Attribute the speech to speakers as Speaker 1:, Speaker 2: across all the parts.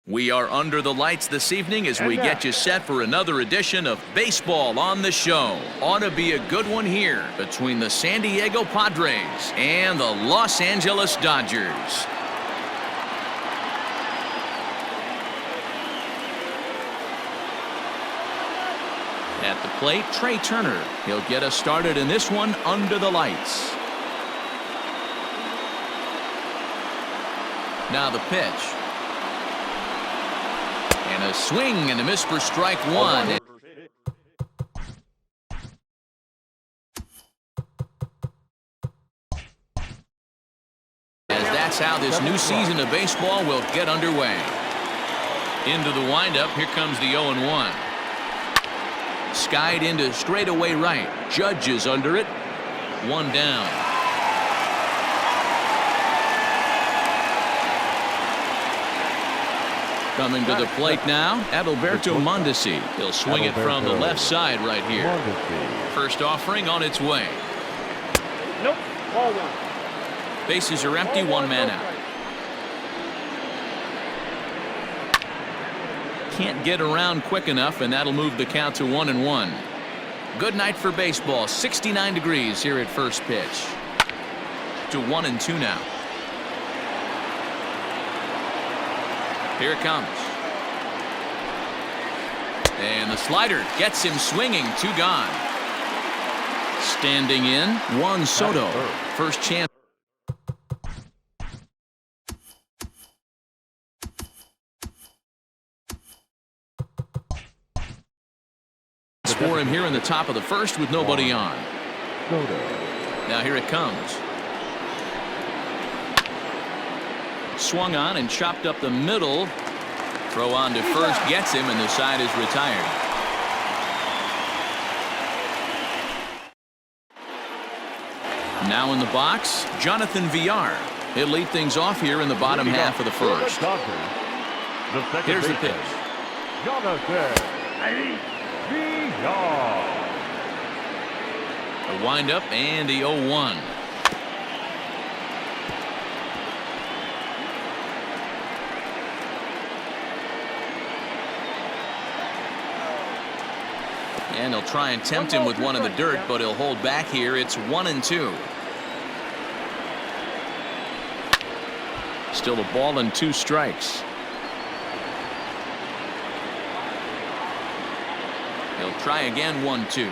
Speaker 1: We are under the lights this evening as we get you set for another edition of Baseball on the Show. Ought to be a good one here between the San Diego Padres and the Los Angeles Dodgers. At the plate, Trey Turner. He'll get us started in this one under the lights. Now the pitch. And a swing and a miss for strike one. As that's how this new season of baseball will get underway. Into the windup, here comes the 0-1. Skied into straightaway right. Judge is under it. One down. Coming to the plate now, Adalberto Mondesi. He'll swing it from the left side right here. First offering on its way.
Speaker 2: Nope. Ball one.
Speaker 1: Bases are empty, one man out. Can't get around quick enough, and that'll move the count to 1-1. Good night for baseball. 69 degrees here at first pitch. To 1-2 now. Here it comes. And the slider gets him swinging. Two gone. Standing in, Juan Soto. First chance. For him here in the top of the first with nobody on. Now here it comes. Swung on and chopped up the middle. Throw on to first gets him, and the side is retired. Now in the box, Jonathan Villar. He'll lead things off here in the bottom half of the first. Here's the pitch. A windup and the 0-1. And he'll try and tempt him with one in the dirt, but he'll hold back here. It's 1-2. Still a ball and two strikes. He'll try again. 1-2.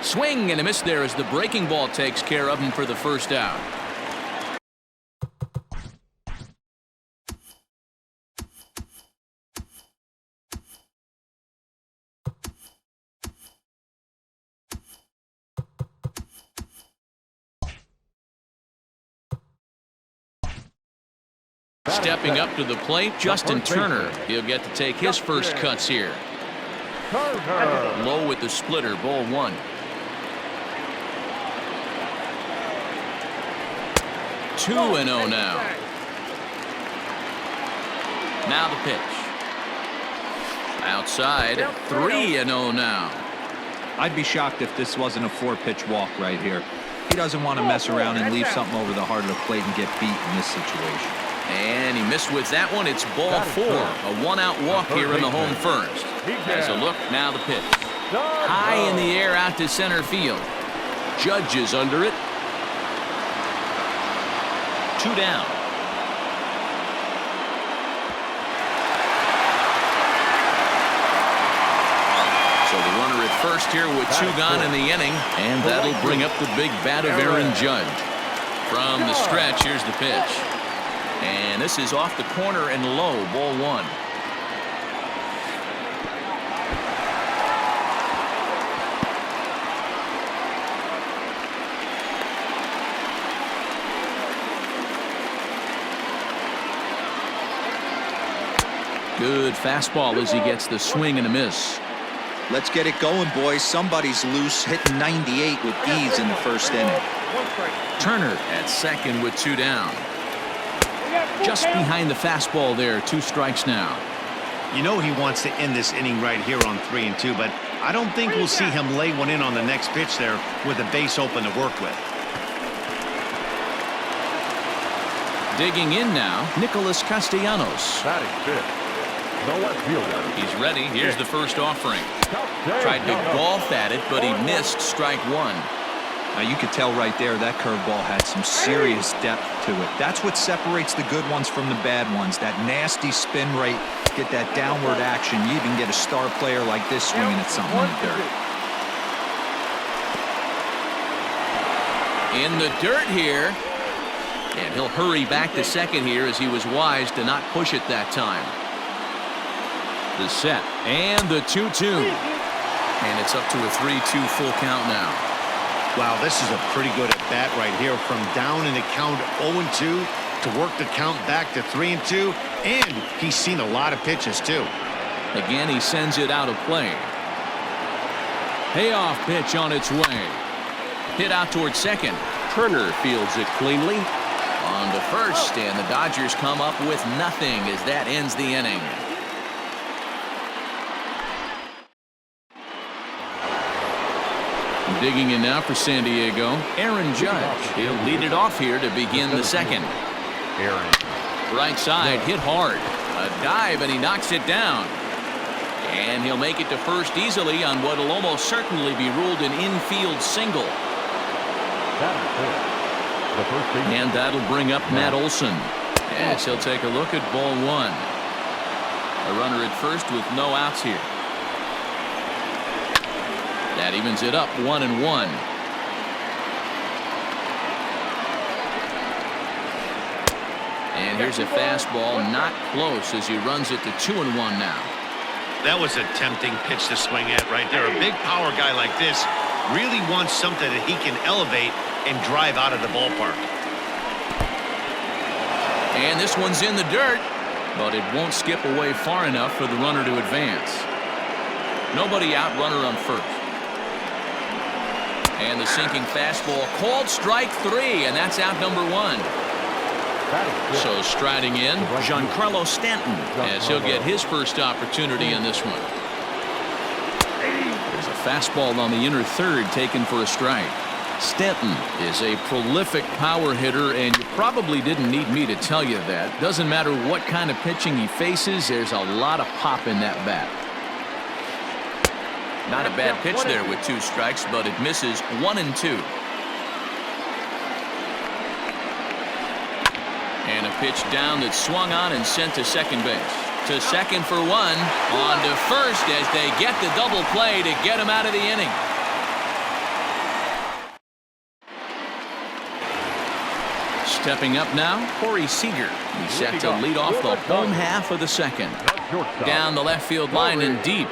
Speaker 1: Swing and a miss there as the breaking ball takes care of him for the first out. Stepping up to the plate, Justin Turner. He'll get to take his first cuts here. Low with the splitter, ball one. Two and 0 now. Now the pitch. Outside, 3-0 now.
Speaker 3: I'd be shocked if this wasn't a 4-pitch walk right here. He doesn't want to mess around and leave something over the heart of the plate and get beat in this situation.
Speaker 1: And he missed with that one. It's ball 4. A one-out walk here in the home first. As a look, now the pitch. High in the air out to center field. Judge is under it. Two down. So the runner at first here with two gone in the inning. And that'll bring up the big bat of Aaron Judge. From the stretch, here's the pitch. And this is off the corner and low, ball one. Good fastball as he gets the swing and a miss.
Speaker 4: Let's get it going, boys. Somebody's loose, hitting 98 with ease in the first inning.
Speaker 1: Turner at second with two down. Just behind the fastball there. Two strikes now.
Speaker 5: You know he wants to end this inning right here on 3-2, but I don't think we'll see him lay one in on the next pitch there with a base open to work with.
Speaker 1: Digging in now, Nicholas Castellanos.
Speaker 6: Batting fifth, the left fielder.
Speaker 1: He's ready. Here's the first offering. Tried to golf at it, but he missed strike one.
Speaker 3: Now you could tell right there that curveball had some serious depth to it. That's what separates the good ones from the bad ones. That nasty spin rate, get that downward action. You even get a star player like this swinging at something in the dirt.
Speaker 1: In the dirt here. And he'll hurry back to second here as he was wise to not push it that time. The set and the 2-2. And it's up to a 3-2 full count now.
Speaker 5: Wow, this is a pretty good at bat right here. From down in the count 0-2 to work the count back to 3-2. And he's seen a lot of pitches too.
Speaker 1: Again, he sends it out of play. Payoff pitch on its way. Hit out towards second. Turner fields it cleanly. On to first, and the Dodgers come up with nothing as that ends the inning. Digging in now for San Diego, Aaron Judge. He'll lead it off here to begin the second.
Speaker 6: Aaron.
Speaker 1: Right side, hit hard. A dive, and he knocks it down. And he'll make it to first easily on what will almost certainly be ruled an infield single. And that'll bring up Matt Olson as he'll take a look at ball one. A runner at first with no outs here. That evens it up 1-1. And here's a fastball not close as he runs it to 2-1 now.
Speaker 5: That was a tempting pitch to swing at right there. A big power guy like this really wants something that he can elevate and drive out of the ballpark.
Speaker 1: And this one's in the dirt, but it won't skip away far enough for the runner to advance. Nobody out, runner on first. And the sinking fastball called strike three, and that's out number one. So striding in, Giancarlo Stanton as he'll get his first opportunity in this one. There's a fastball on the inner third taken for a strike. Stanton is a prolific power hitter, and you probably didn't need me to tell you that. Doesn't matter what kind of pitching he faces, there's a lot of pop in that bat. Not a bad pitch there with 2 strikes, but it misses 1-2. And a pitch down that's swung on and sent to second base. To second for one. On to first as they get the double play to get him out of the inning. Stepping up now, Corey Seager. He's set to lead off the home half of the second. Down the left field line and deep.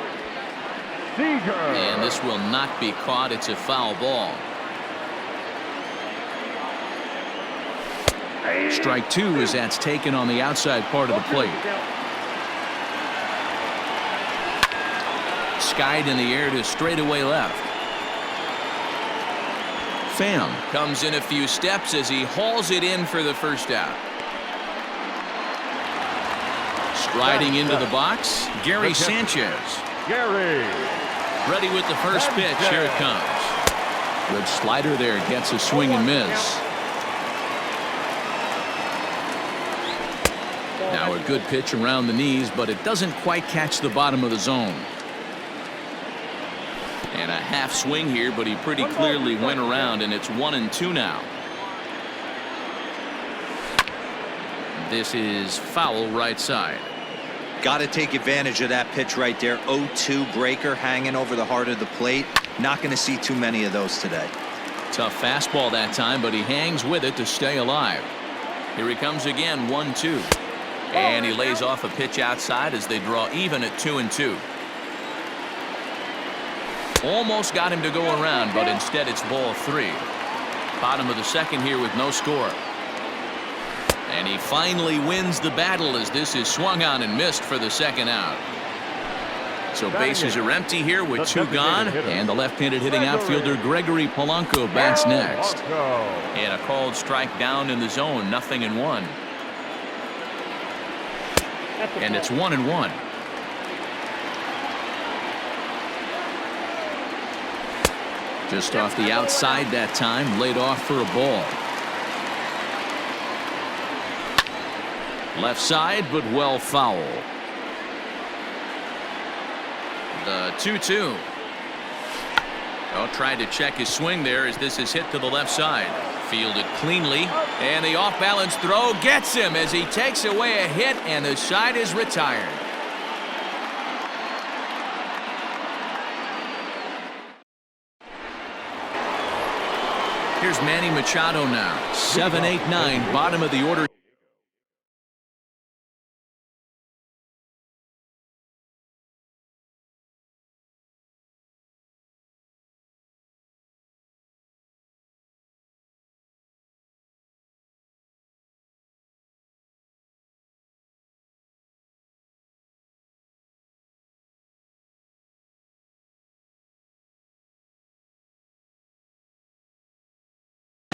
Speaker 1: And this will not be caught. It's a foul ball. Strike two as that's taken on the outside part of the plate. Skied in the air to straightaway left. Pham comes in a few steps as he hauls it in for the first out. Striding into the box, Gary Sanchez.
Speaker 6: Gary.
Speaker 1: Ready with the first pitch. Here it comes. Good slider there. Gets a swing and miss. Now a good pitch around the knees, but it doesn't quite catch the bottom of the zone. And a half swing here, but he pretty clearly went around, and it's 1-2 now. This is foul right side.
Speaker 4: Got to take advantage of that pitch right there. 0-2 breaker hanging over the heart of the plate. Not going to see too many of those today.
Speaker 1: Tough fastball that time, but he hangs with it to stay alive. Here he comes again, 1-2. And he lays off a pitch outside as they draw even at 2-2. Almost got him to go around, but instead it's ball 3. Bottom of the second here with no score. And he finally wins the battle as this is swung on and missed for the second out. So bases are empty here with 2 gone, and the left-handed hitting outfielder Gregory Polanco bats next. And a called strike down in the zone, 0-1. And it's 1-1. Just off the outside that time, laid off for a ball. Left side, but well foul. The 2-2. Oh, tried to check his swing there as this is hit to the left side. Fielded cleanly, and the off-balance throw gets him as he takes away a hit, and the side is retired. Here's Manny Machado now. 7-8-9, bottom of the order.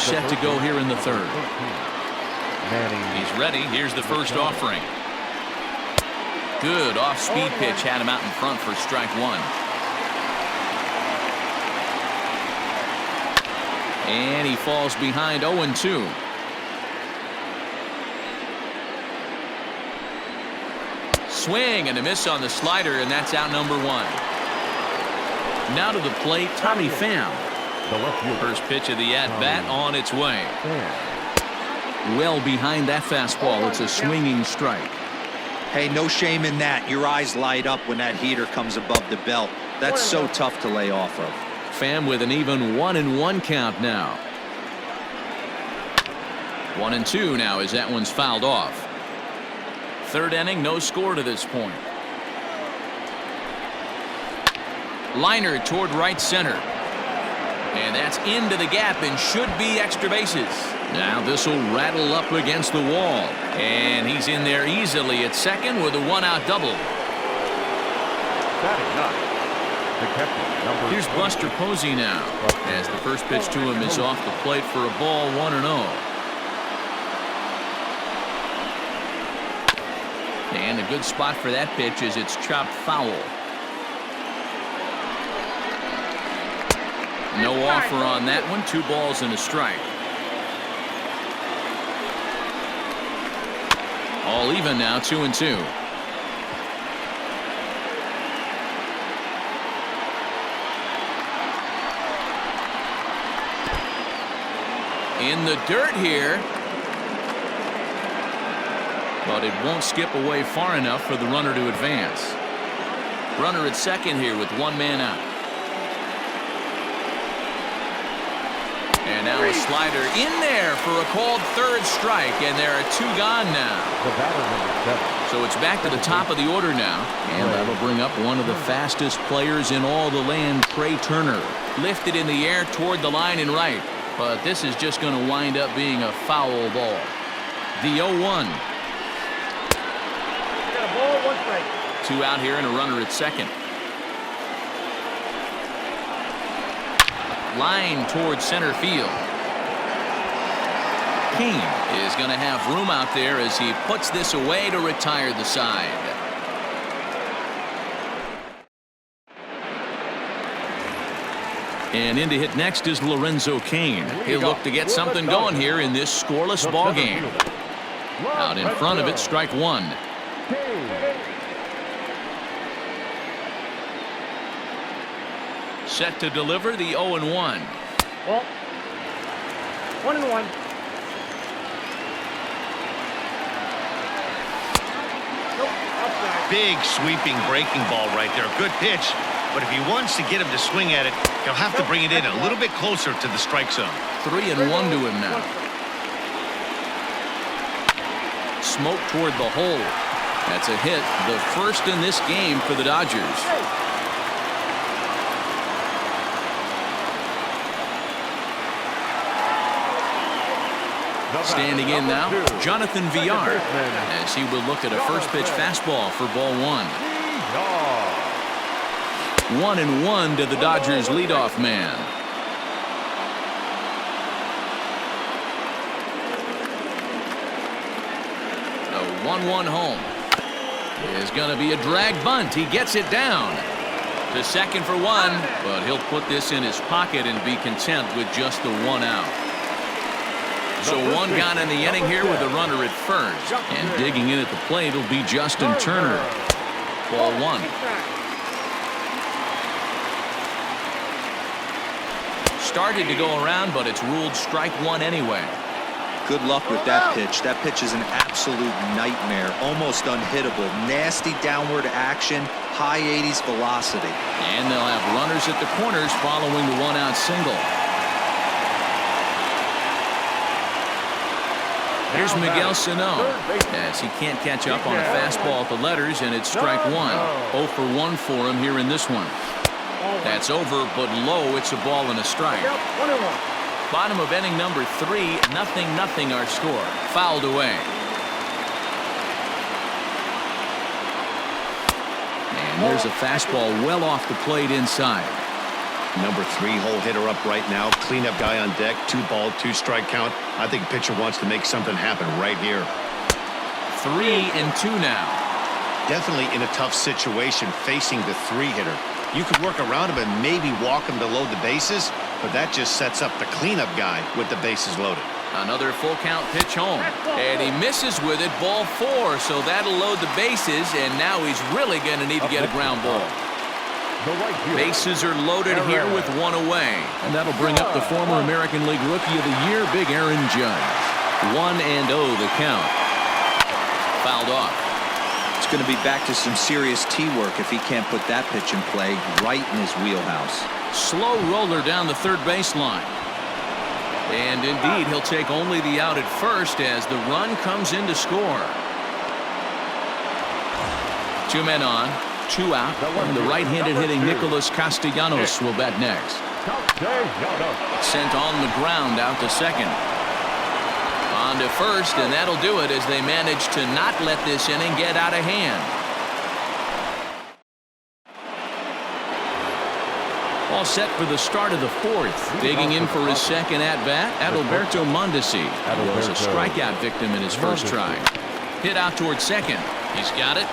Speaker 1: Set to go here in the third. He's ready. Here's the first offering. Good off-speed pitch had him out in front for strike one. And he falls behind 0-2. Swing and a miss on the slider, and that's out number one. Now to the plate, Tommy Pham. First pitch of the at-bat on its way. Well behind that fastball. It's a swinging strike.
Speaker 4: Hey, no shame in that. Your eyes light up when that heater comes above the belt. That's so tough to lay off of.
Speaker 1: Pham with an even 1-1 count now. 1-2 now as that one's fouled off. Third inning, no score to this point. Liner toward right center. And that's into the gap and should be extra bases. Now this will rattle up against the wall. And he's in there easily at second with a one-out double. Here's Buster Posey now as the first pitch to him is off the plate for a ball 1-0. And a good spot for that pitch is it's chopped foul. No offer on that one. 2 balls and a strike. All even now, 2-2. In the dirt here. But it won't skip away far enough for the runner to advance. Runner at second here with 1 man out. And now a slider in there for a called third strike, and there are 2 gone now. So it's back to the top of the order now, and that'll bring up one of the fastest players in all the land, Trey Turner. Lifted in the air toward the line and right, but this is just going to wind up being a foul ball. The 0-1.
Speaker 2: Got a ball, 1 strike.
Speaker 1: 2 out here and a runner at second. Line towards center field. Kane is going to have room out there as he puts this away to retire the side. And in to hit next is Lorenzo Kane. He'll look to get something going here in this scoreless ball game. Out in front of it, strike 1. Set to deliver the 0-1.
Speaker 2: Well, 1-1.
Speaker 5: Big sweeping breaking ball right there. Good pitch. But if he wants to get him to swing at it, he'll have to bring it in a little bit closer to the strike zone.
Speaker 1: 3-1 to him now. Smoke toward the hole. That's a hit, the first in this game for the Dodgers. Standing in now, Jonathan Villar, as he will look at a first pitch fastball for ball 1. 1-1 to the Dodgers leadoff man. The 1-1 home is going to be a drag bunt. He gets it down to second for 1, but he'll put this in his pocket and be content with just the 1 out. So one gone in the inning here with a runner at first. And digging in at the plate will be Justin Turner. Ball one. Started to go around, but it's ruled strike one anyway.
Speaker 4: Good luck with that pitch. That pitch is an absolute nightmare. Almost unhittable. Nasty downward action. High 80s velocity.
Speaker 1: And they'll have runners at the corners following the one-out single. Here's Miguel Sano, as he can't catch up on a fastball at the letters, and it's strike one. 0 for 1 for him here in this one. That's over, but low. It's a ball and a strike. Bottom of inning number 3, 0-0 our score. Fouled away. And there's a fastball well off the plate inside.
Speaker 5: Number 3 hole hitter up right now. Cleanup guy on deck. 2 ball, 2 strike count. I think pitcher wants to make something happen right here.
Speaker 1: 3-2 now.
Speaker 5: Definitely in a tough situation facing the 3 hitter. You could work around him and maybe walk him to load the bases, but that just sets up the cleanup guy with the bases loaded.
Speaker 1: Another full count pitch home, and he misses with it. Ball 4, so that'll load the bases, and now he's really going to need to get a ground ball. Bases are loaded here with 1 away, and that'll bring up the former American League Rookie of the Year, Big Aaron Judge. 1-0 the count. Fouled off.
Speaker 4: It's going to be back to some serious T-work if he can't put that pitch in play right in his wheelhouse.
Speaker 1: Slow roller down the third baseline. And indeed, he'll take only the out at first as the run comes in to score. 2 men on, 2 out, and the right-handed hitting Nicholas Castellanos will bat next. Sent on the ground out to second. On to first, and that'll do it as they manage to not let this inning get out of hand. All set for the start of the 4th. Digging in for his second at-bat, Adalberto Mondesi. He was a strikeout victim in his first try. Hit out towards second. He's got it.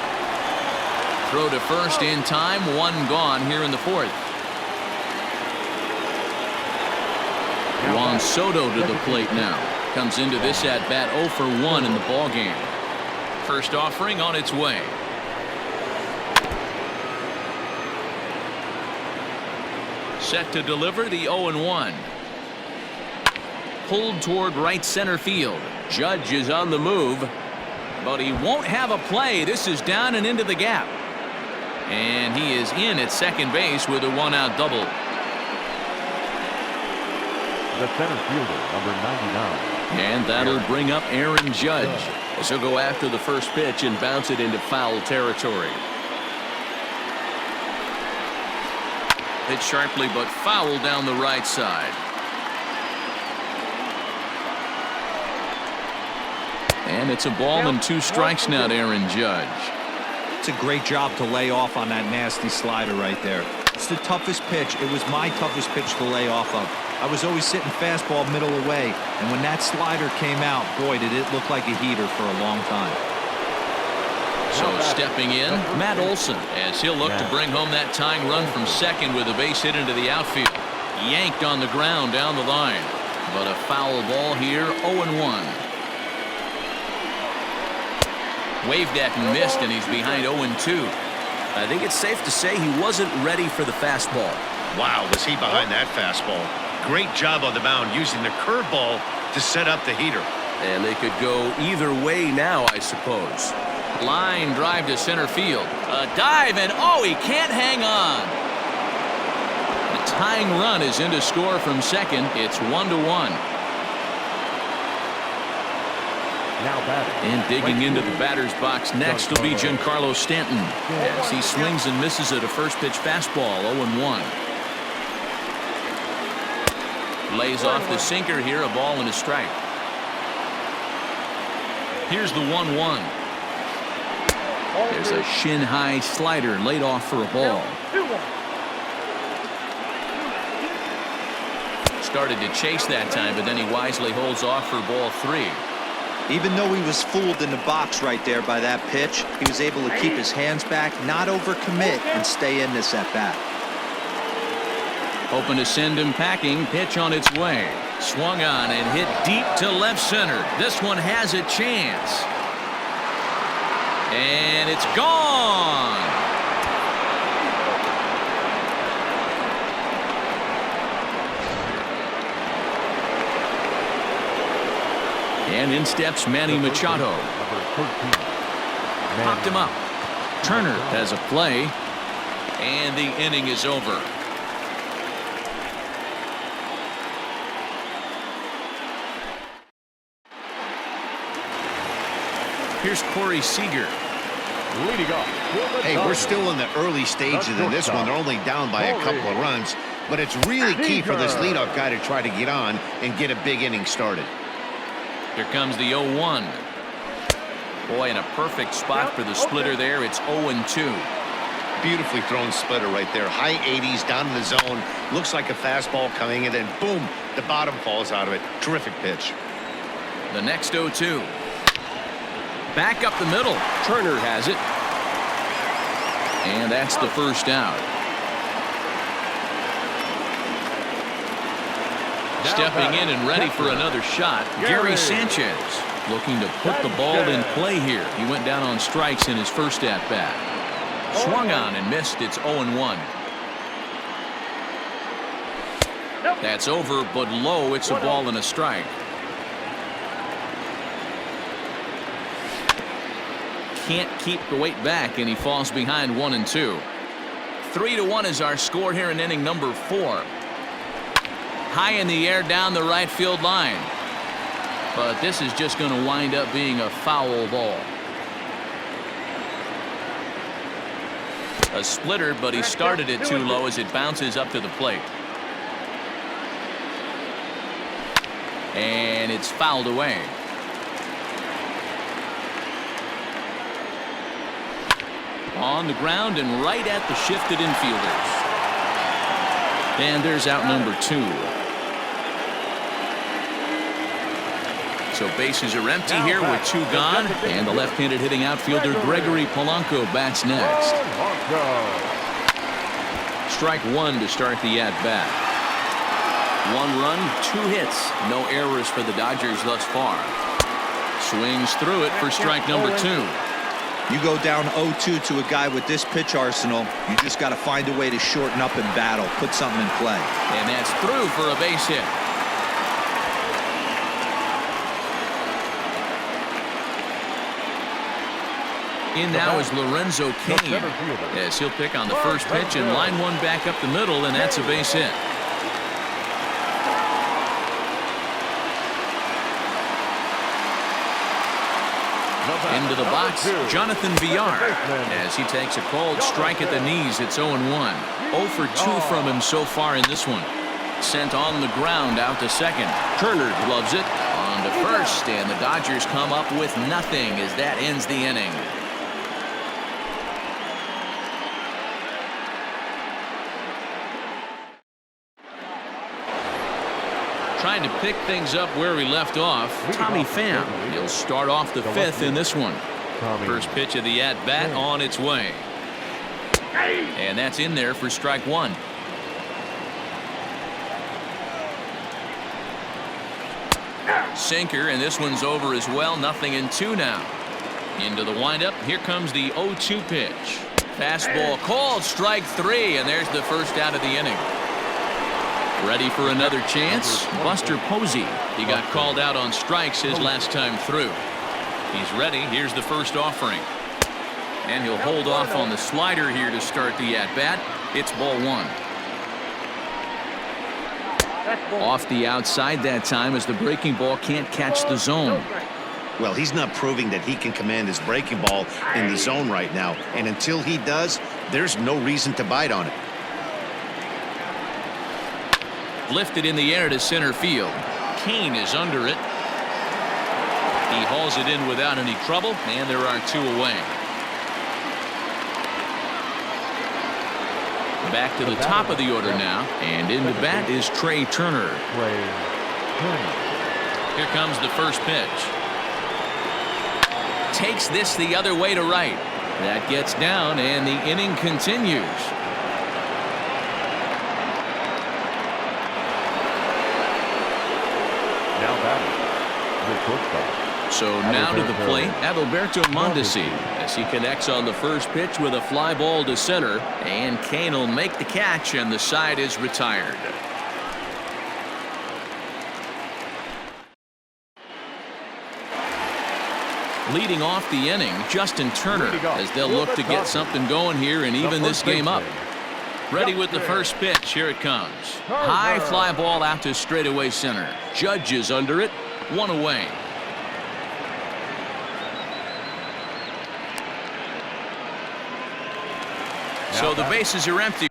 Speaker 1: Throw to first in time. 1 gone here in the 4th. Juan Soto to the plate now. Comes into this at-bat 0 for 1 in the ballgame. First offering on its way. Set to deliver the 0-1. Pulled toward right center field. Judge is on the move, but he won't have a play. This is down and into the gap. And he is in at second base with a 1-out double.
Speaker 6: The center fielder, number 99.
Speaker 1: And that'll bring up Aaron Judge, as he'll go after the first pitch and bounce it into foul territory. Hit sharply but foul down the right side. And it's a ball and 2 strikes now to Aaron Judge.
Speaker 3: It's a great job to lay off on that nasty slider right there. It's the toughest pitch. It was my toughest pitch to lay off of. I was always sitting fastball middle away, and when that slider came out, boy, did it look like a heater for a long time.
Speaker 1: So stepping in, Matt Olson, as he'll look to bring home that tying run from second with a base hit into the outfield. Yanked on the ground down the line, but a foul ball here. 0-1. Waved at and missed, and he's behind 0-2. I think it's safe to say he wasn't ready for the fastball.
Speaker 5: Wow, was he behind that fastball. Great job on the mound using the curveball to set up the heater.
Speaker 1: And they could go either way now, I suppose. Line drive to center field. A dive, and oh, he can't hang on. The tying run is in to score from second. It's 1-1.
Speaker 6: Now batting.
Speaker 1: And digging into the batter's box next will be Giancarlo Stanton, as he swings and misses at a first pitch fastball. 0-1. Lays off the sinker here, a ball and a strike. Here's the 1-1. There's a shin-high slider laid off for a ball. Started to chase that time, but then he wisely holds off for ball 3.
Speaker 4: Even though he was fooled in the box right there by that pitch, he was able to keep his hands back, not overcommit, and stay in this at-bat.
Speaker 1: Hoping to send him packing. Pitch on its way. Swung on and hit deep to left center. This one has a chance. And it's gone. And in steps Manny Machado.
Speaker 6: Number 13.
Speaker 1: Popped him up. Turner has a play. And the inning is over. Here's Corey Seager.
Speaker 6: Leading off.
Speaker 5: Hey, we're still in the early stages of this one. They're only down by a couple of runs, but it's really key for this leadoff guy to try to get on and get a big inning started.
Speaker 1: Here comes the 0-1. Boy, in a perfect spot for the splitter there. It's 0-2.
Speaker 5: Beautifully thrown splitter right there. High 80s down in the zone. Looks like a fastball coming in, and boom, the bottom falls out of it. Terrific pitch.
Speaker 1: The next 0-2. Back up the middle. Turner has it. And that's the first out. Stepping in and ready for another shot, Gary Sanchez looking to put the ball in play here. He went down on strikes in his first at-bat. Swung on and missed. It's 0-1. That's over, but low. It's a ball and a strike. Can't keep the weight back, and he falls behind 1-2. 3-1 is our score here in inning number 4. High in the air down the right field line. But this is just going to wind up being a foul ball. A splitter, but he started it too low as it bounces up to the plate. And it's fouled away. On the ground and right at the shifted infielders. And there's out number 2. So bases are empty here with 2 gone. And the left-handed hitting outfielder Gregory Polanco bats next. Strike 1 to start the at-bat. 1 run, 2 hits. No errors for the Dodgers thus far. Swings through it for strike number 2.
Speaker 3: You go down 0-2 to a guy with this pitch arsenal, you just got to find a way to shorten up and battle, put something in play.
Speaker 1: And that's through for a base hit. In now is Lorenzo Cain, as he'll pick on the first pitch and line one back up the middle, and that's a base hit. Into the box, Jonathan Villar, as he takes a called strike at the knees. It's 0-1. 0 for 2 from him so far in this one. Sent on the ground out to second. Turner gloves it on to first, and the Dodgers come up with nothing as that ends the inning. Trying to pick things up where we left off, Tommy Pham. He'll start off the 5th in this one. First pitch of the at-bat on its way. And that's in there for strike 1. Sinker, and this one's over as well. 0-2 now. Into the windup. Here comes the 0-2 pitch. Fastball called, strike 3, and there's the first out of the inning. Ready for another chance? Buster Posey. He got called out on strikes his last time through. He's ready. Here's the first offering. And he'll hold off on the slider here to start the at-bat. It's ball 1. Off the outside that time as the breaking ball can't catch the zone.
Speaker 5: Well, he's not proving that he can command his breaking ball in the zone right now. And until he does, there's no reason to bite on it.
Speaker 1: Lifted in the air to center field. Cain is under it. He hauls it in without any trouble, and there are 2 away. Back to the top of the order now, and in the bat is Trey Turner. Here comes the first pitch. Takes this the other way to right. That gets down, and the inning continues.
Speaker 6: your shortstop.
Speaker 1: So now to the plate, Adalberto Mondesi, as he connects on the first pitch with a fly ball to center, and Kane will make the catch, and the side is retired. Leading off the inning, Justin Turner, as they'll look to get something going here and even this game up. Ready with the first pitch. Here it comes. High fly ball out to straightaway center. Judge is under it. One away. So the bases are empty.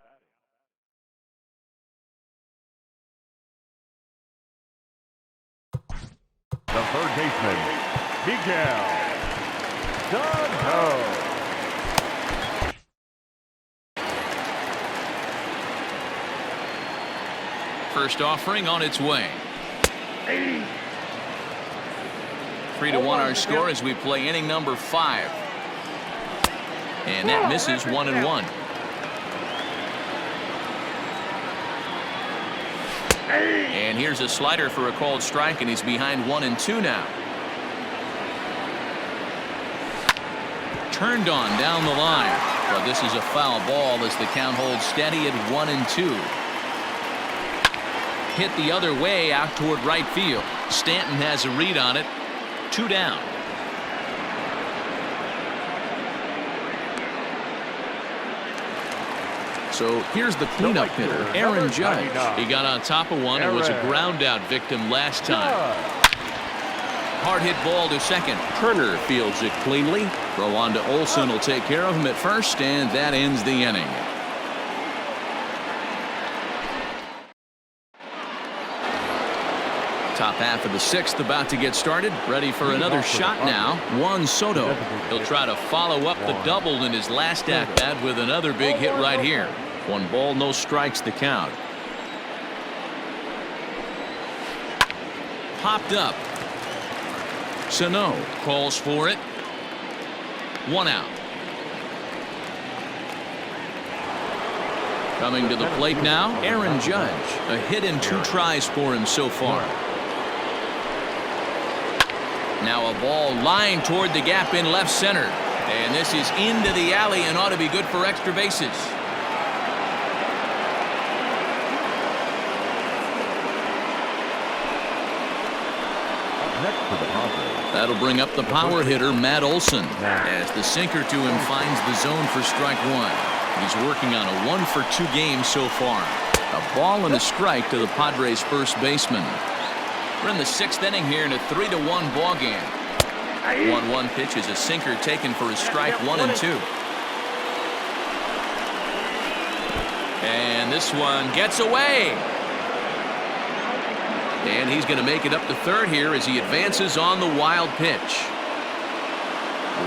Speaker 6: The third baseman, Miguel Sano.
Speaker 1: First offering on its way. 3-1 our score as we play inning number 5. And that misses 1-1. And here's a slider for a called strike, and he's behind 1-2 now. Turned on down the line, but this is a foul ball as the count holds steady at 1-2. Hit the other way out toward right field. Stanton has a read on it. 2 down. So here's the cleanup hitter, Aaron Judge. He got on top of one and was a ground out victim last time. Hard hit ball to second. Turner fields it cleanly. Throw on to Olsen will take care of him at first, and that ends the inning. Top half of the 6th about to get started. Ready for another shot now. Juan Soto. He'll try to follow up the double in his last at-bat with another big hit right here. 1 ball, no strikes the count. Popped up. Sano calls for it. 1 out. Coming to the plate now, Aaron Judge. A hit in 2 tries for him so far. Now a ball lined toward the gap in left center. And this is into the alley and ought to be good for extra bases.
Speaker 6: Next to the Padres.
Speaker 1: That'll bring up the power hitter, Matt Olson, as the sinker to him finds the zone for strike 1. He's working on a 1-for-2 game so far. A ball and a strike to the Padres' first baseman. We're in the 6th inning here in a 3-1 ball game. 1-1 pitch is a sinker taken for a strike 1-2. And this one gets away. And he's going to make it up to third here as he advances on the wild pitch.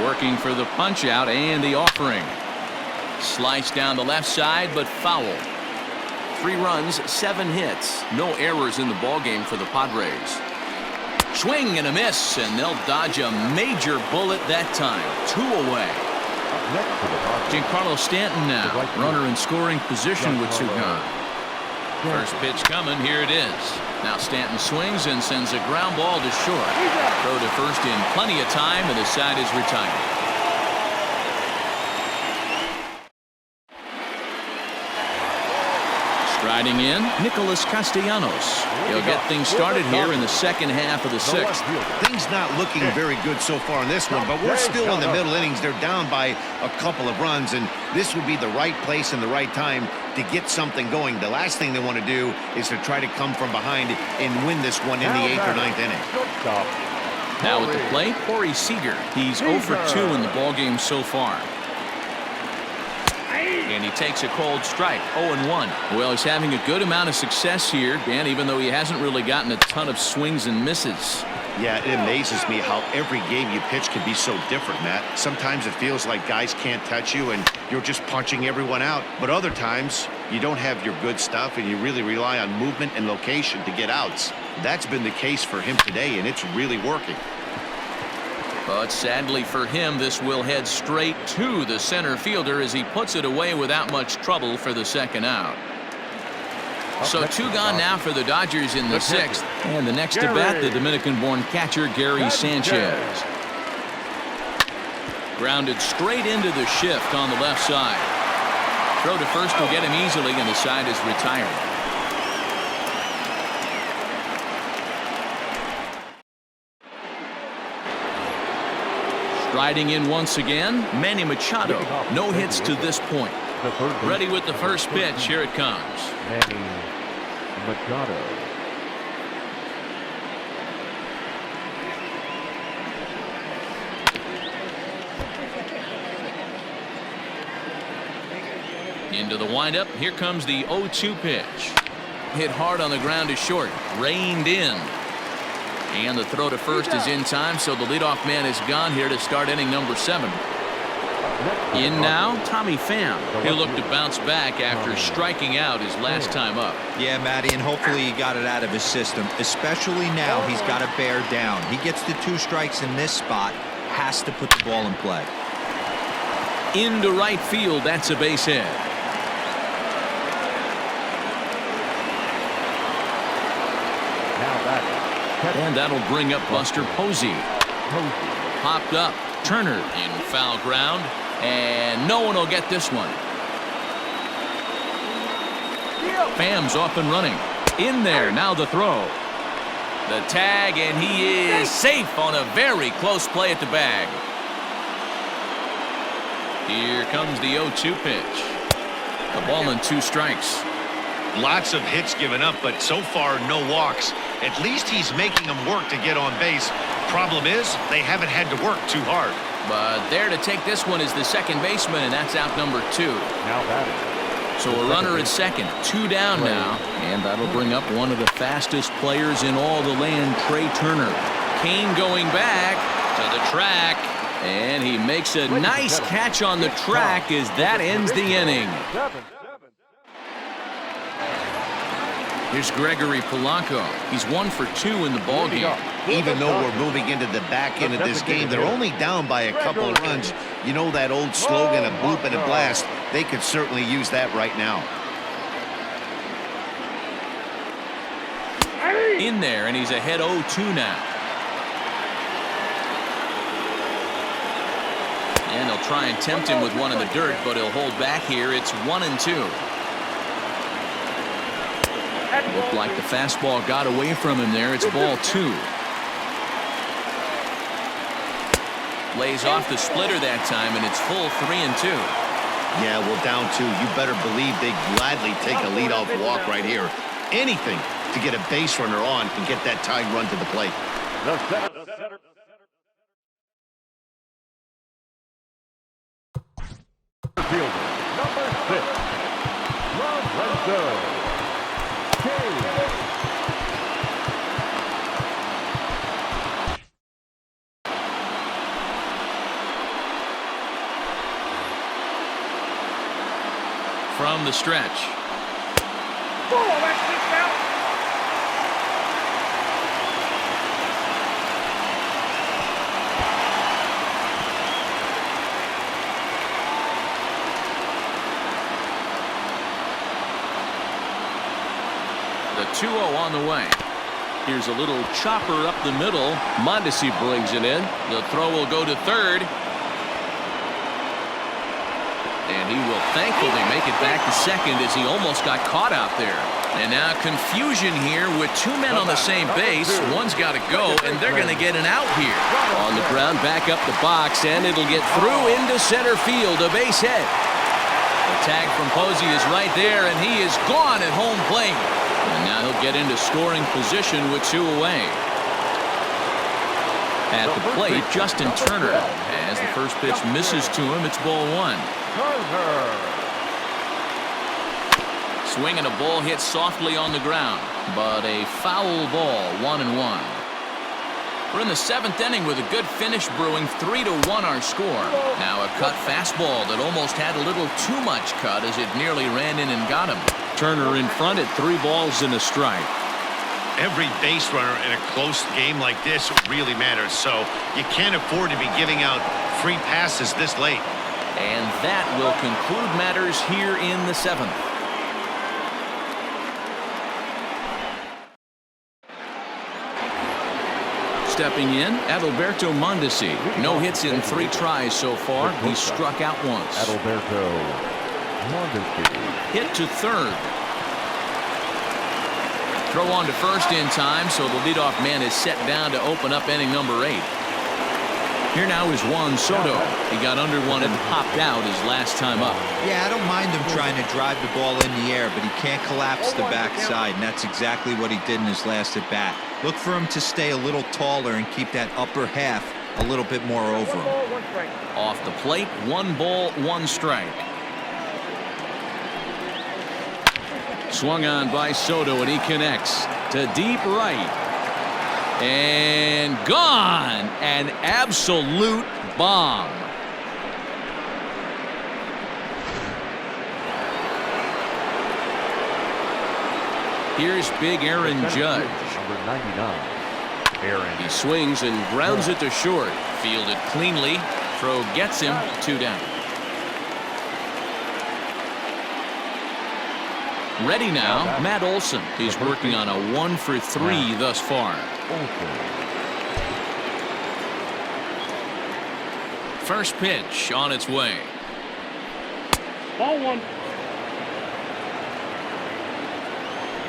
Speaker 1: Working for the punch out and the offering. Sliced down the left side, but foul. 3 runs, 7 hits. No errors in the ballgame for the Padres. Swing and a miss, and they'll dodge a major bullet that time. 2 away.
Speaker 6: Next to the Padres.
Speaker 1: Giancarlo Stanton now. Runner in scoring position with 2 gone. First pitch coming. Here it is. Now Stanton swings and sends a ground ball to short. Throw to first in plenty of time, and the side is retired. Striding in, Nicholas Castellanos. He'll get things started here in the second half of the 6th.
Speaker 5: Things not looking very good so far in this one, but we're still in the middle innings. They're down by a couple of runs, and this would be the right place and the right time to get something going. The last thing they want to do is to try to come from behind and win this one in the 8th or 9th inning.
Speaker 1: Now at the plate, Corey Seager. He's 0 for 2 in the ballgame so far. And he takes a cold strike, 0-1. Well, he's having a good amount of success here, Dan, even though he hasn't really gotten a ton of swings and misses.
Speaker 5: Yeah, it amazes me how every game you pitch can be so different, Matt. Sometimes it feels like guys can't touch you and you're just punching everyone out. But other times, you don't have your good stuff and you really rely on movement and location to get outs. That's been the case for him today, and it's really working.
Speaker 1: But sadly for him, this will head straight to the center fielder as he puts it away without much trouble for the 2nd out. So 2 gone now for the Dodgers in the 6th. And the next to bat, the Dominican-born catcher Gary Sanchez. Grounded straight into the shift on the left side. Throw to first will get him easily, and the side is retired. Striding in once again, Manny Machado. No hits to this point. Ready with the first pitch. Here it comes.
Speaker 6: Manny Machado.
Speaker 1: Into the windup. Here comes the 0-2 pitch. Hit hard on the ground to short. Reined in. And the throw to first is in time, so the leadoff man is gone here to start inning number 7. In now, Tommy Pham. He'll look to bounce back after striking out his last time up.
Speaker 3: Yeah, Matty, and hopefully he got it out of his system. Especially now, he's got to bear down. He gets the 2 strikes in this spot, has to put the ball in play.
Speaker 1: Into right field, that's a base hit. And that'll bring up Buster Posey. Popped up. Turner in foul ground. And no one will get this one. Pham's off and running. In there. Now the throw. The tag, and he is safe on a very close play at the bag. Here comes the 0-2 pitch. The ball and 2 strikes.
Speaker 5: Lots of hits given up, but so far no walks. At least he's making them work to get on base. Problem is, they haven't had to work too hard.
Speaker 1: But there to take this one is the second baseman, and that's out number 2.
Speaker 6: Now batting.
Speaker 1: So a runner at second, 2 down now, and that'll bring up one of the fastest players in all the land, Trey Turner. Kane going back to the track, and he makes a nice catch on the track as that ends the inning. Here's Gregory Polanco. He's 1 for 2 in the ballgame.
Speaker 5: Even though we're moving into the back end of this game, they're only down by a couple of runs. You know that old slogan, a bloop and a blast. They could certainly use that right now.
Speaker 1: In there, and he's ahead 0-2 now. And they'll try and tempt him with one in the dirt, but he'll hold back here. It's 1-2. Looked like the fastball got away from him there. It's ball 2. Lays off the splitter that time, and it's full 3-2.
Speaker 5: Yeah, well, down 2. You better believe they gladly take a leadoff walk right here. Anything to get a base runner on and get that tying run to the plate.
Speaker 6: The center. Fielder, number 6. Lorenzo.
Speaker 1: From the stretch.
Speaker 2: Oh, that's kicked out.
Speaker 1: The 2-0 on the way. Here's a little chopper up the middle. Mondesi brings it in. The throw will go to third. And he will thankfully make it back to second as he almost got caught out there. And now confusion here with 2 men on the same base. One's got to go, and they're going to get an out here. On the ground, back up the box, and it'll get through into center field. A base hit. The tag from Posey is right there, and he is gone at home plate. And now he'll get into scoring position with 2 away. At the plate, Justin Turner. As the first pitch misses to him, it's ball 1. Swinging a ball hit softly on the ground, but a foul ball, 1-1. We're in the 7th inning with a good finish brewing. 3-1 our score. Now a cut fastball that almost had a little too much cut as it nearly ran in and got him. Turner in front at 3 balls and a strike.
Speaker 5: Every base runner in a close game like this really matters, so you can't afford to be giving out free passes this late.
Speaker 1: And that will conclude matters here in the 7th. stepping in, Adalberto Mondesi. No hits in 3 tries so far. He struck out once.
Speaker 6: Adalberto Mondesi.
Speaker 1: Hit to third. Throw on to first in time, so the leadoff man is set down to open up inning number 8. Here now is Juan Soto. He got under one and popped out his last time up.
Speaker 3: Yeah, I don't mind him trying to drive the ball in the air, but he can't collapse the backside, and that's exactly what he did in his last at bat. Look for him to stay a little taller and keep that upper half a little bit more over him.
Speaker 1: Off the plate, 1 ball, 1 strike. Swung on by Soto, and he connects to deep right. And gone. An absolute bomb. Here's big Aaron Judge.
Speaker 6: Number 99. Aaron.
Speaker 1: He swings and grounds it to short. Fielded cleanly. Throw gets him. 2 down. Ready now, Matt Olson. He's working on a 1 for 3 thus far. First pitch on its way.
Speaker 2: Ball 1.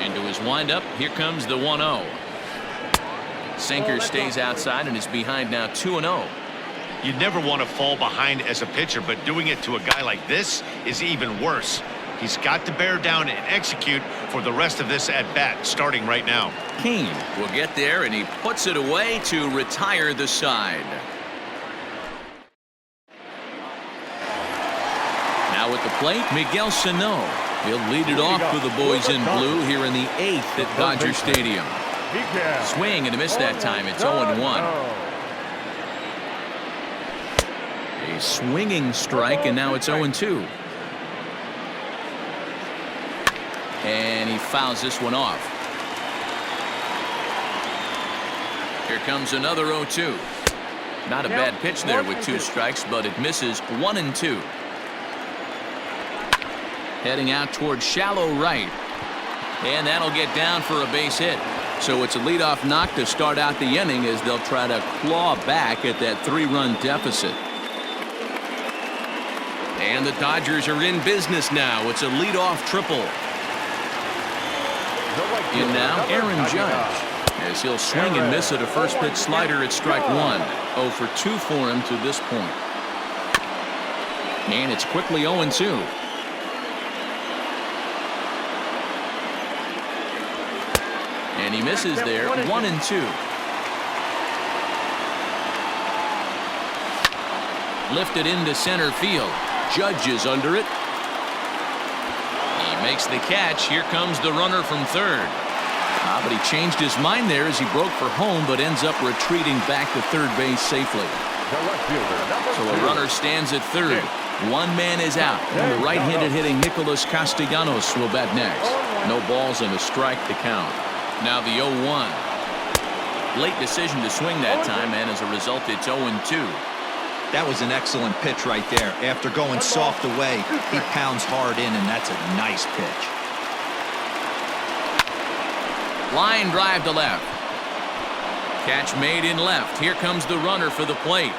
Speaker 1: Into his windup. Here comes the 1-0. Sinker stays outside and is behind now 2-0.
Speaker 5: You never want to fall behind as a pitcher, but doing it to a guy like this is even worse. He's got to bear down and execute for the rest of this at-bat, starting right now.
Speaker 1: Kane will get there, and he puts it away to retire the side. Now at the plate, Miguel Sano. He'll lead it off for the boys in blue here in the 8th at Dodger Stadium. Swing and a miss that time. It's 0-1. A swinging strike, and now it's 0-2. And he fouls this one off. Here comes another 0-2. Not a bad pitch there with 2 strikes, but it misses 1-2. Heading out toward shallow right. And that'll get down for a base hit. So it's a leadoff knock to start out the inning as they'll try to claw back at that 3-run deficit. And the Dodgers are in business now. It's a leadoff triple. In now, Aaron Judge, as he'll swing and miss at a first pitch slider at strike 1. 0 for 2 for him to this point. And it's quickly 0-2. And he misses there, 1-2. Lifted into center field. Judge is under it. Makes the catch. Here comes the runner from third. But he changed his mind there as he broke for home, but ends up retreating back to third base safely. So a runner stands at third. 1 man is out. And the right-handed hitting Nicholas Castellanos will bat next. No balls and a strike to count. Now the 0-1. Late decision to swing that time, and as a result, it's 0-2.
Speaker 3: That was an excellent pitch right there. After going soft away, he pounds hard in, and that's a nice pitch.
Speaker 1: Line drive to left. Catch made in left. Here comes the runner for the plate.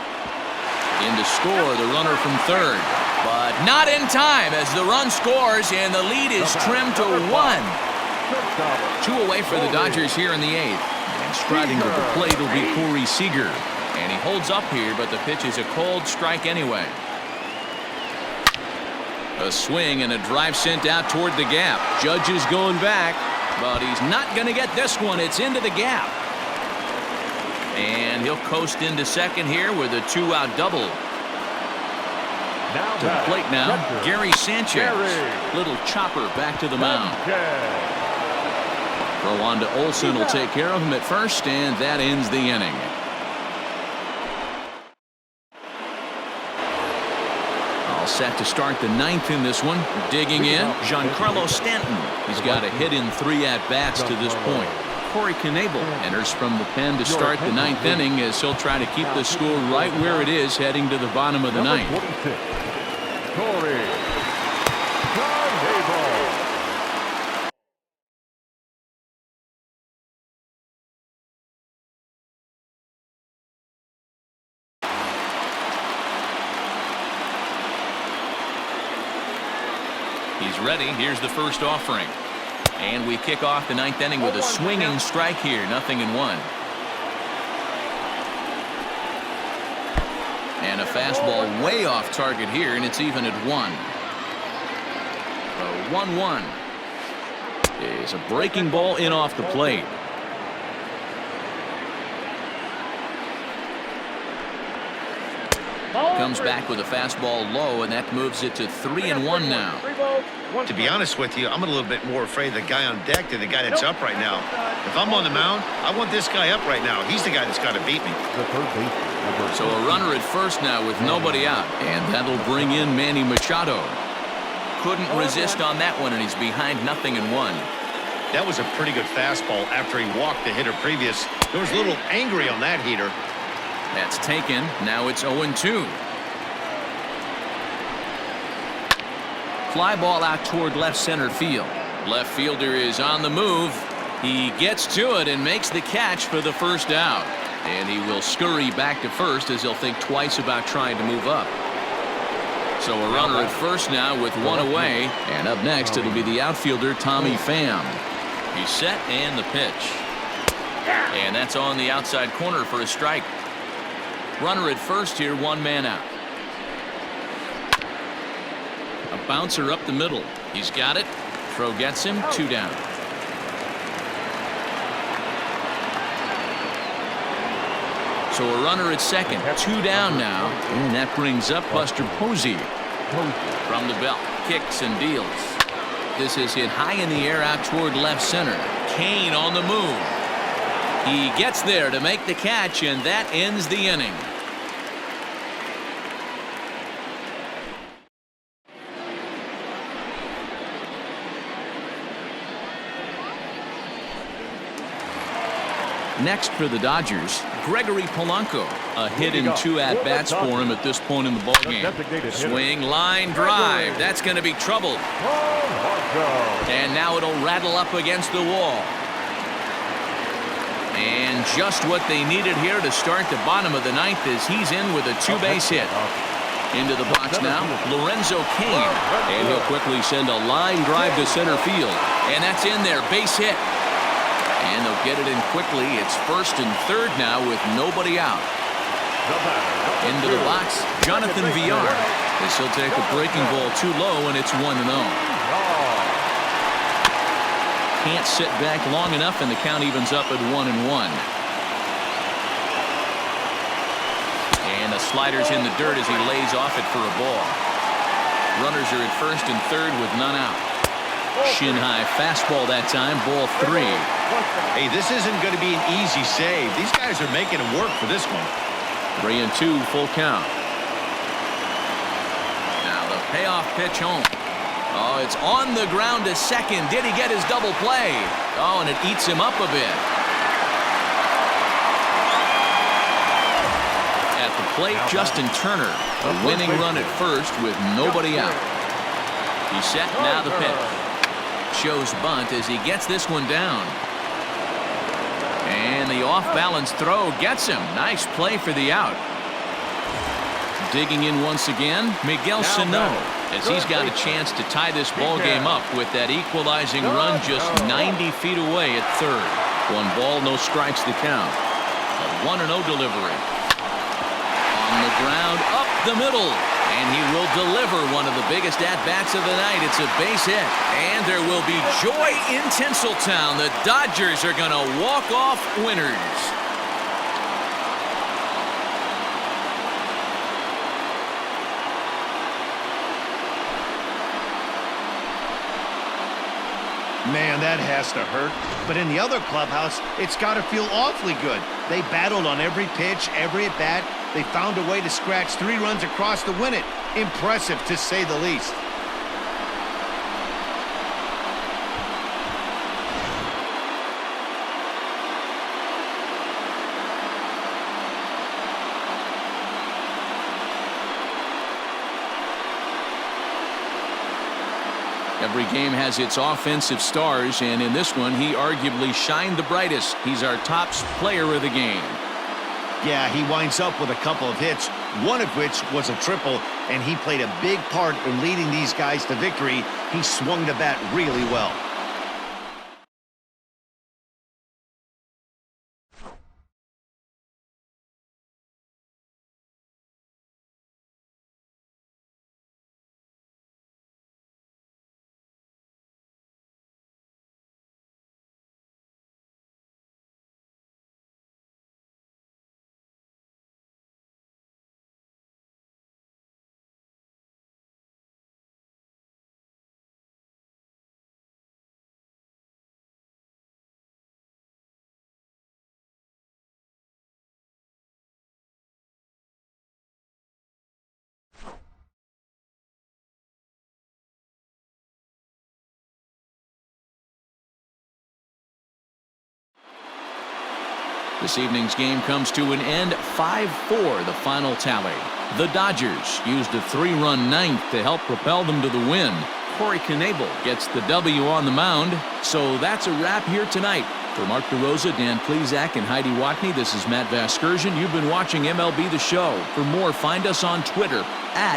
Speaker 1: In to score, the runner from third. But not in time as the run scores, and the lead is trimmed to 1. 2 away for the Dodgers here in the 8th. And striding to the plate will be Corey Seager. And he holds up here, but the pitch is a cold strike anyway. A swing and a drive sent out toward the gap. Judge is going back, but he's not going to get this one. It's into the gap. And he'll coast into second here with a 2-out double. To the plate now, Gary Sanchez. Little chopper back to the mound. Throw on to Olson will take care of him at first, and that ends the inning. All set to start the 9th in this one. Digging in, Giancarlo Stanton. He's got a hit in 3 at-bats to this point. Corey Knebel enters from the pen to start the 9th inning as he'll try to keep the score right where it is heading to the bottom of the 9th.
Speaker 6: Corey
Speaker 1: He's ready. Here's the first offering. And we kick off the ninth inning with a swinging strike here. 0-1. And a fastball way off target here, and it's even at 1. The 1-1 is a breaking ball in off the plate. Comes back with a fastball low, and that moves it to 3-1 now.
Speaker 5: To be honest with you, I'm a little bit more afraid of the guy on deck than the guy that's up right now. If I'm on the mound, I want this guy up right now. He's the guy that's got to beat me.
Speaker 6: The third baseman.
Speaker 1: So a runner at first now with nobody out, and that'll bring in Manny Machado. Couldn't resist on that one, and he's behind 0-1.
Speaker 5: That was a pretty good fastball after he walked the hitter previous. There was a little angry on that heater.
Speaker 1: That's taken. Now it's 0-2. Fly ball out toward left center field. Left fielder is on the move. He gets to it and makes the catch for the first out. And he will scurry back to first as he'll think twice about trying to move up. So a runner at first now with one away. And up next it'll be the outfielder Tommy Pham. He's set and the pitch. And that's on the outside corner for a strike. Runner at first here, one man out. A bouncer up the middle. He's got it. Throw gets him. 2 down. So a runner at second. 2 down now. And that brings up Buster Posey. From the belt. Kicks and deals. This is hit high in the air out toward left center. Kane on the move. He gets there to make the catch, and that ends the inning. Next for the Dodgers, Gregory Polanco. A hit in 2 at-bats for him at this point in the ballgame. Swing, line, drive. That's going to be trouble. And now it'll rattle up against the wall. And just what they needed here to start the bottom of the ninth is he's in with a 2-base hit. Into the box now, Lorenzo Cain. And he'll quickly send a line drive to center field. And that's in there, base hit. And they'll get it in quickly. It's first and third now with nobody out. Into the box, Jonathan Villar. As he'll take a breaking ball too low, and it's 1-0. Can't sit back long enough, and the count evens up at 1-1. And the slider's in the dirt as he lays off it for a ball. Runners are at first and third with none out. Shin high fastball that time, ball 3.
Speaker 5: Hey, this isn't going to be an easy save. These guys are making him work for this one.
Speaker 1: 3-2, full count. Now the payoff pitch home. Oh, it's on the ground to second. Did he get his double play? Oh, and it eats him up a bit. At the plate, Justin Turner. A winning run at first with nobody out. He's set, now the pitch. Shows bunt as he gets this one down. And the off-balance throw gets him. Nice play for the out. Digging in once again, Miguel Sano, as he's got a chance to tie this ball game up with that equalizing run just 90 feet away at third. 1 ball, no strikes to count. A 1-0 delivery. On the ground, up the middle. And he will deliver one of the biggest at-bats of the night. It's a base hit. And there will be joy in Tinseltown. The Dodgers are going to walk off winners.
Speaker 5: Man, that has to hurt. But in the other clubhouse, it's got to feel awfully good. They battled on every pitch, every at-bat. They found a way to scratch 3 runs across to win it. Impressive, to say the least.
Speaker 1: Every game has its offensive stars, and in this one, he arguably shined the brightest. He's our top player of the game.
Speaker 5: Yeah, he winds up with a couple of hits. one of which was a triple, and he played a big part in leading these guys to victory. He swung the bat really well.
Speaker 1: This evening's game comes to an end, 5-4 the final tally. The Dodgers used a 3-run ninth to help propel them to the win. Corey Knebel gets the W on the mound. So that's a wrap here tonight. For Mark DeRosa, Dan Plesac, and Heidi Watney, this is Matt Vasgersian. You've been watching MLB The Show. For more, find us on Twitter